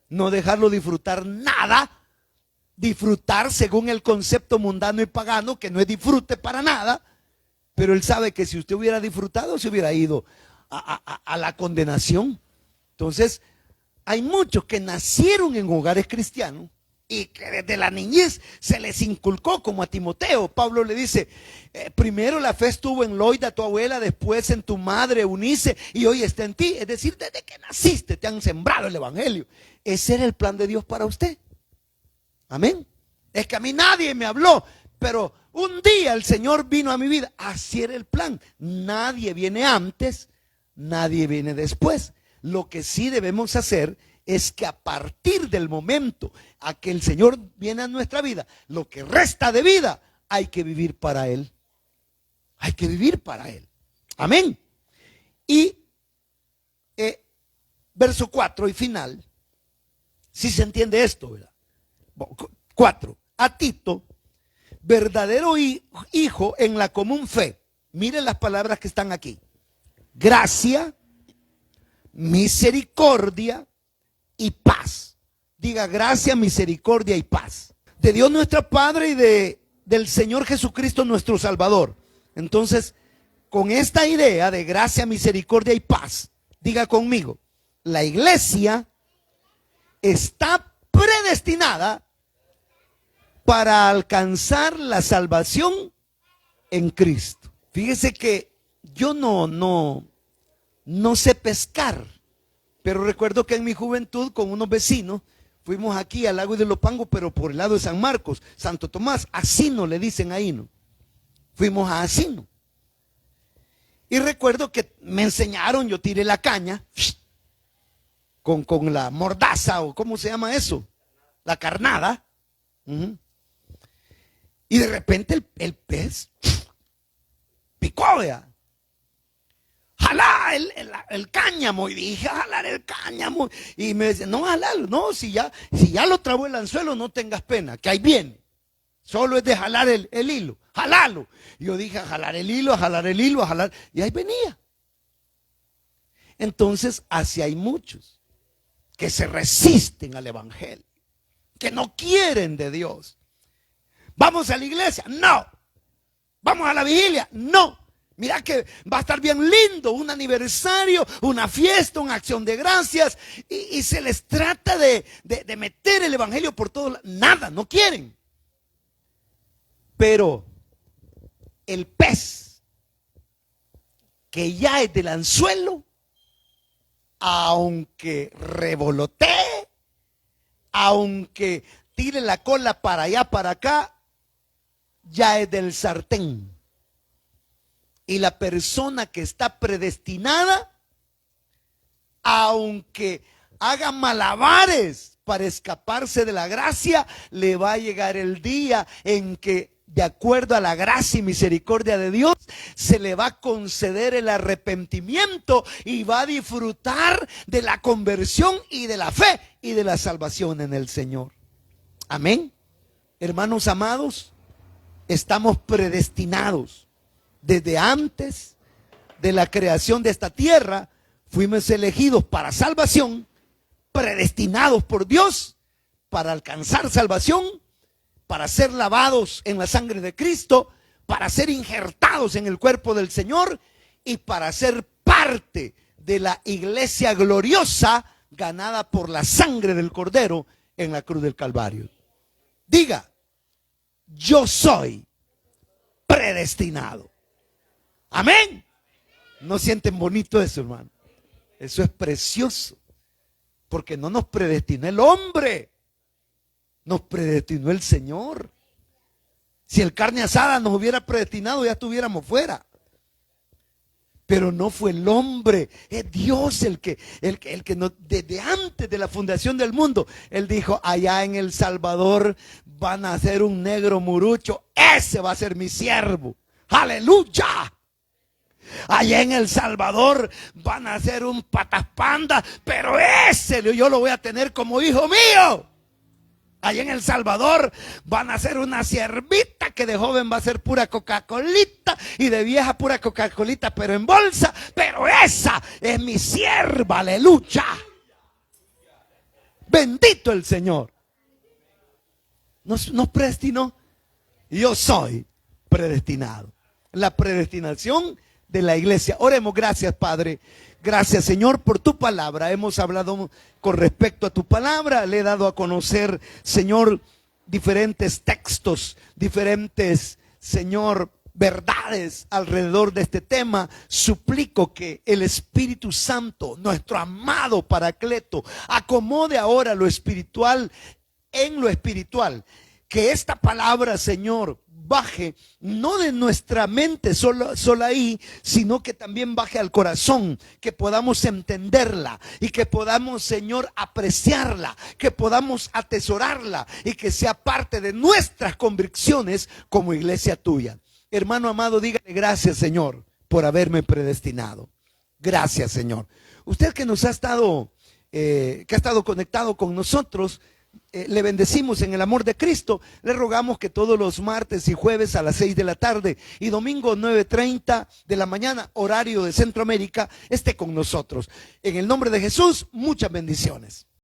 A: No dejarlo disfrutar nada. Disfrutar según el concepto mundano y pagano, que no es disfrute para nada. Pero Él sabe que si usted hubiera disfrutado, se hubiera ido a la condenación. Entonces, hay muchos que nacieron en hogares cristianos y que desde la niñez se les inculcó, como a Timoteo. Pablo le dice, primero la fe estuvo en Loida, tu abuela, después en tu madre Eunice, y hoy está en ti. Es decir, desde que naciste te han sembrado el evangelio. Ese era el plan de Dios para usted. Amén. Es que a mí nadie me habló, pero un día el Señor vino a mi vida. Así era el plan. Nadie viene antes, nadie viene después. Lo que sí debemos hacer es que a partir del momento a que el Señor viene a nuestra vida, lo que resta de vida, hay que vivir para Él. Hay que vivir para Él. Amén. Y verso 4 y final, si se entiende esto, ¿verdad? 4. A Tito, verdadero hijo en la común fe. Miren las palabras que están aquí. Gracia, misericordia y paz. Diga, gracia, misericordia y paz. De Dios nuestro Padre y del Señor Jesucristo nuestro Salvador. Entonces, con esta idea de gracia, misericordia y paz, diga conmigo, la iglesia está predestinada para alcanzar la salvación en Cristo. Fíjese que yo no sé pescar, pero recuerdo que en mi juventud con unos vecinos fuimos aquí al lago de Lopango, pero por el lado de San Marcos, Santo Tomás, Asino le dicen ahí, ¿no? Fuimos a Asino. Y recuerdo que me enseñaron, yo tiré la caña con la mordaza, o ¿cómo se llama eso? La carnada. Y de repente el pez picó, vea. Jalá el cáñamo. Y dije, jalar el cáñamo. Y me dice, no, jalalo. No, si ya lo trabó el anzuelo, no tengas pena, que ahí viene. Solo es de jalar el hilo. Jalalo. Y yo dije, a jalar el hilo, a jalar el hilo, a jalar. Y ahí venía. Entonces, así hay muchos que se resisten al evangelio, que no quieren de Dios. ¿Vamos a la iglesia? No. ¿Vamos a la vigilia? No. Mira que va a estar bien lindo, un aniversario, una fiesta, una acción de gracias, y se les trata de meter el evangelio por todo. Nada, no quieren. Pero el pez que ya es del anzuelo, aunque revolotee, aunque tire la cola para allá, para acá, ya es del sartén. Y la persona que está predestinada, aunque haga malabares para escaparse de la gracia, le va a llegar el día en que, de acuerdo a la gracia y misericordia de Dios, se le va a conceder el arrepentimiento y va a disfrutar de la conversión y de la fe y de la salvación en el Señor. Amén. Hermanos amados, estamos predestinados. Desde antes de la creación de esta tierra, fuimos elegidos para salvación, predestinados por Dios para alcanzar salvación, para ser lavados en la sangre de Cristo, para ser injertados en el cuerpo del Señor y para ser parte de la iglesia gloriosa ganada por la sangre del Cordero en la cruz del Calvario. Diga, yo soy predestinado. Amén. ¿No sienten bonito eso, hermano? Eso es precioso, porque no nos predestinó el hombre, nos predestinó el Señor. Si el carne asada nos hubiera predestinado, ya estuviéramos fuera. Pero no fue el hombre, es Dios el que nos, desde antes de la fundación del mundo, Él dijo, allá en El Salvador van a hacer un negro murucho, ese va a ser mi siervo. ¡Aleluya! Allá en El Salvador van a hacer un patas panda, pero ese yo lo voy a tener como hijo mío. Allá en El Salvador van a hacer una siervita que de joven va a ser pura Coca-Colita y de vieja pura Coca-Colita, pero en bolsa. Pero esa es mi sierva, aleluya. Bendito el Señor. Nos predestinó. Yo soy predestinado. La predestinación de la iglesia. Oremos. Gracias, Padre. Gracias, Señor, por tu palabra. Hemos hablado con respecto a tu palabra. Le he dado a conocer, Señor, diferentes textos, diferentes, Señor, verdades alrededor de este tema. Suplico que el Espíritu Santo, nuestro amado Paracleto, acomode ahora lo espiritual en lo espiritual. Que esta palabra, Señor, baje no de nuestra mente solo ahí, sino que también baje al corazón, que podamos entenderla y que podamos, Señor, apreciarla, que podamos atesorarla y que sea parte de nuestras convicciones como iglesia tuya. Hermano amado, dígale gracias, Señor, por haberme predestinado. Gracias, Señor. Usted que nos ha estado conectado con nosotros, le bendecimos en el amor de Cristo. Le rogamos que todos los martes y jueves a las 6 de la tarde y domingo 9:30 de la mañana, horario de Centroamérica, esté con nosotros. En el nombre de Jesús, muchas bendiciones.